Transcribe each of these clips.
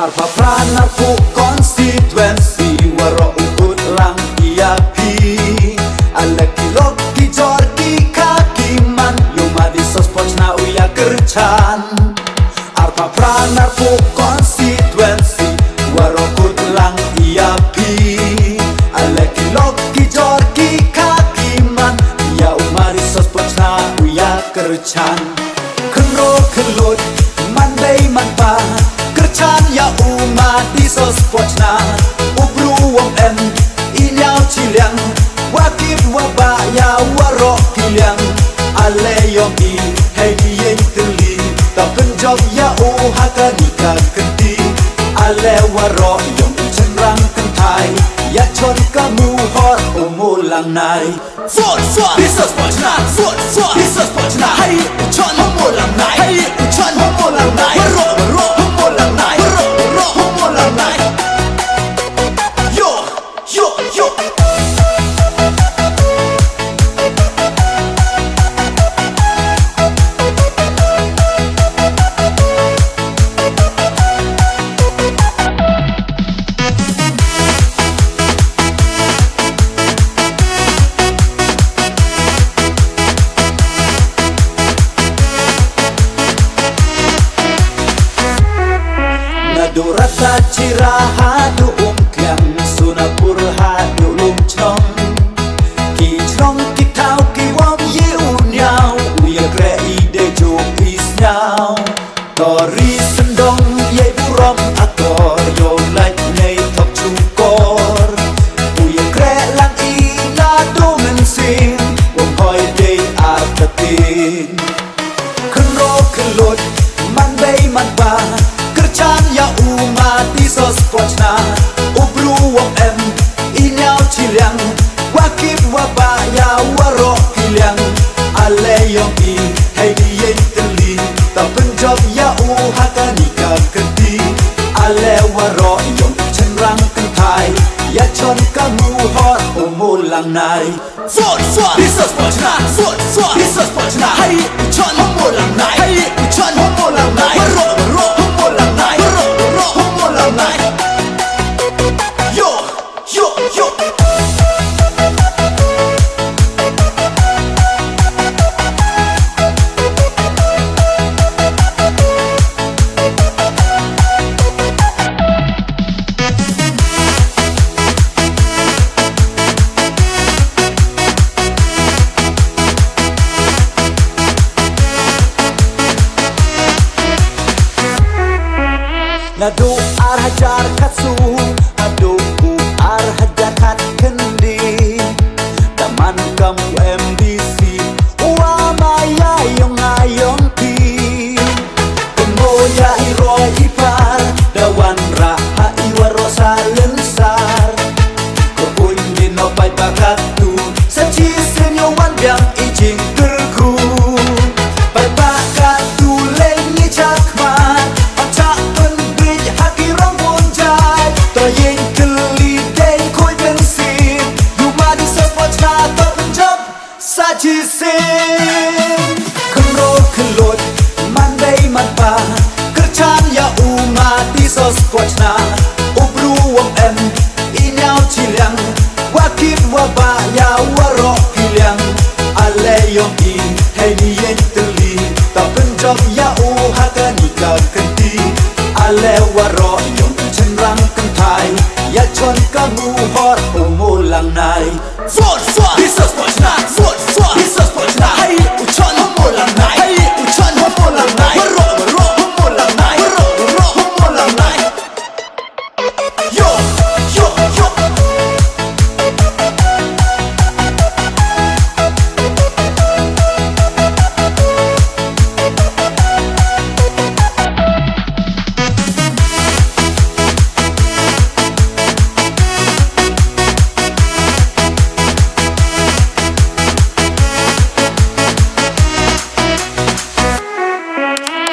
Arpa prana pu konstituensi waro ukut lang iapi alaki loki jorki kaki man yuma di sospoj na uya kercan. Arpa prana pu konstituensi waro ukut lang iapi alaki loki jorki kaki man ya uma di sospoj na uya kercan. Kenro kelut mandai manpa kercan ya uma di sospojna ubru wong em inyau ciliang wakit wabaya warok kiliang ale yomi hey diyeng teli tak penjob ya haka nikah kenti ale warok yomi cenrang kentai ya chon kamu hot umulang nai fort di sospojna fort di sospojna hey chon umulang nai hey chon umulang nai warok umulang nai Durata ciraha du umklang sunapur hadu lumchong ki chong ki tau ki wam ye unyao uya kre ide jo isnyao tori sendong ye burom akor yo like nei top chukor uya kre lang ina do mensing wam hoi day atatin kenro kelot mandai manba kercan ya uma di sospojna ubru wong em inyau ciliang wakit wabaya warok kiliang ale yomi hey diyeng teli tak penjob ya haka nikah kenti ale warok yom cenrang kentai ya chon kamu hot umulang nai fort di sospojna fort di sospojna hey chon umulang nai hey chon umulang nai warok umulang nai Nadu arhajar katsu adu arhajar kat kendi taman kamu MDC uamaya yong ayong pi kemoya hiro ipar dawan raha iwarosa lensar kebun dinopai bakatu saci senyawan biang ijing terku pai bakatu lengi cakman kenro kelot mandai manpa kercan ya uma di sospojna ubru wong em inyau ciliang wakit wabaya warok kiliang ale yomi hey diyeng teli tak penjob ya haka nikah kenti ale warok yomi cenrang kentai ya chon kamu hot umulang nai fort di sospojna fort di sospojna hey chon umulang nai hey chon umulang nai warok umulang nai warok umulang nai yo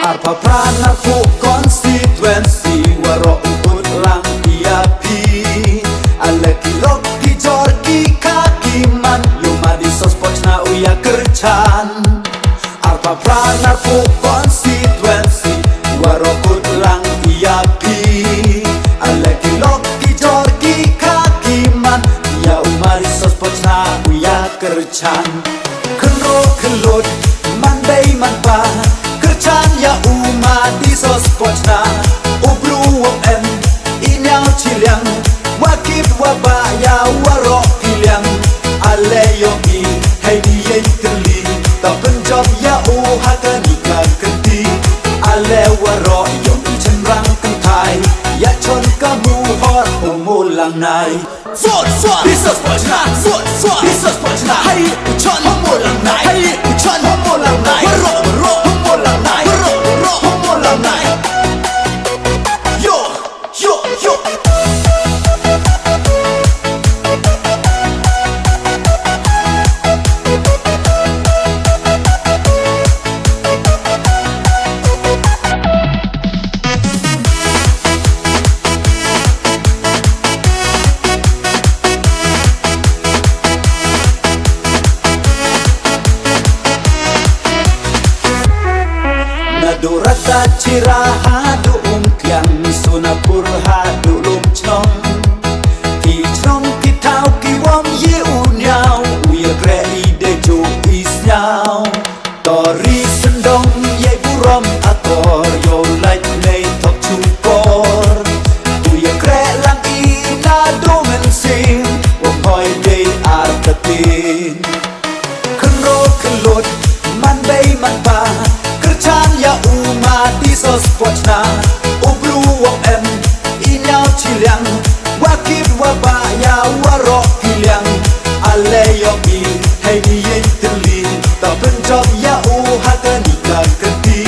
Arpa prana pu konstituensi waro ukut lang iapi alaki loki jorki kaki man yuma di sospojna uya kercan. Arpa prana pu konstituensi waro ukut lang iapi kercan Kenro kelut mandai manpa Kercan ya umati sos pochna Ublu em inyau ciliang Wakit wabaya warok kiliang Ale yogi hai diyen teli Tak penjob ya uhaga nikah kenti Ale warok yogi cenrang kentai Ya chon kamu hot umulang nai Suat suat Bisos pochna Suat suat Bisos pochna Hai uchon umulang nai Hai uchon umulang nai Warok warok umulang nai Warok warok umulang nai Yo yo yo Durata ciraha du umkyang sunapur ha du lum chong Ki chong ki tau ki wom ye unyao Uya kre ide jo isnyao Tori sendong ye burom akor Yo like nei top chukor Uya kre lang ina do men sing Wom hoi day artatin Kenro kelut mandai manpa Kercan ya umati sos pochna Ublu wong em inyau ciliang Wakit wabaya warok kiliang Ale yogi hai diyen teli Tak penjob ya uhaga nikah kenti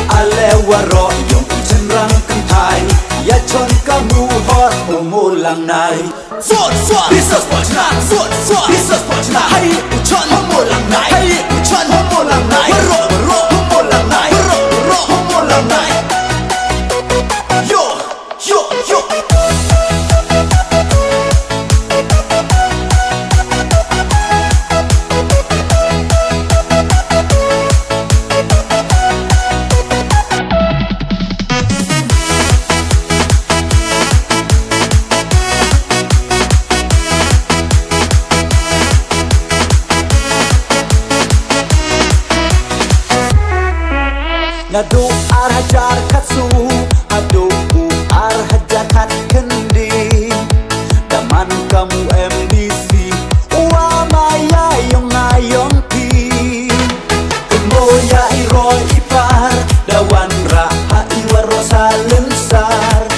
Ale warok yogi cenrang kentai Ya chon kamu hot umulang nai Suat suat Bisos pochna Suat suat Bisos pochna Hai uchon umulang nai Hai uchon umulang nai Warok warok umulang nai Warok warok umulang nai Yo yo yo Ngadu arhajar katsu Adu arhajar kat kendi Daman kamu MDC Uwa maya yong ngayong pi Kemoya iro ipar Dawan raha iwaro salensar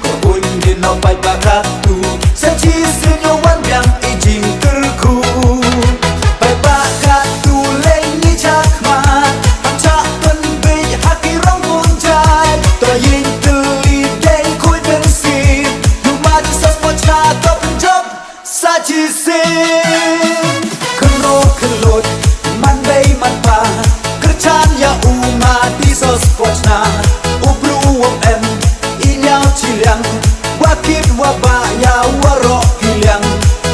Korbun dinopai bakatu Saji senyawan yang ijing terku Pai bakatu lengi cakmat Sajisin Kenro kelut mandai manpa Kercan ya umati sos pochna Ublu wong em inyau ciliang Wakit wabaya warok kiliang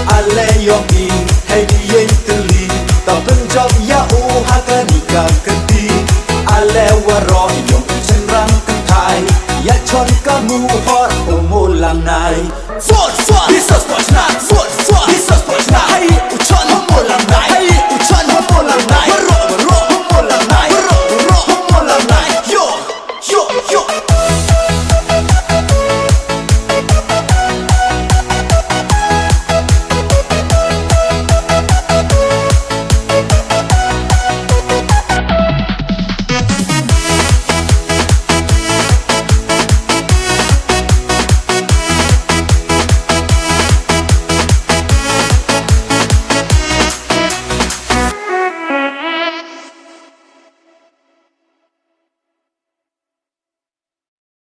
Ale yogi hai diyen teli Tak penjob ya uhaga nikah kenti Ale warok yogi cenrang kentai Ya chon kamu hot umulang nai Suat suat Bisos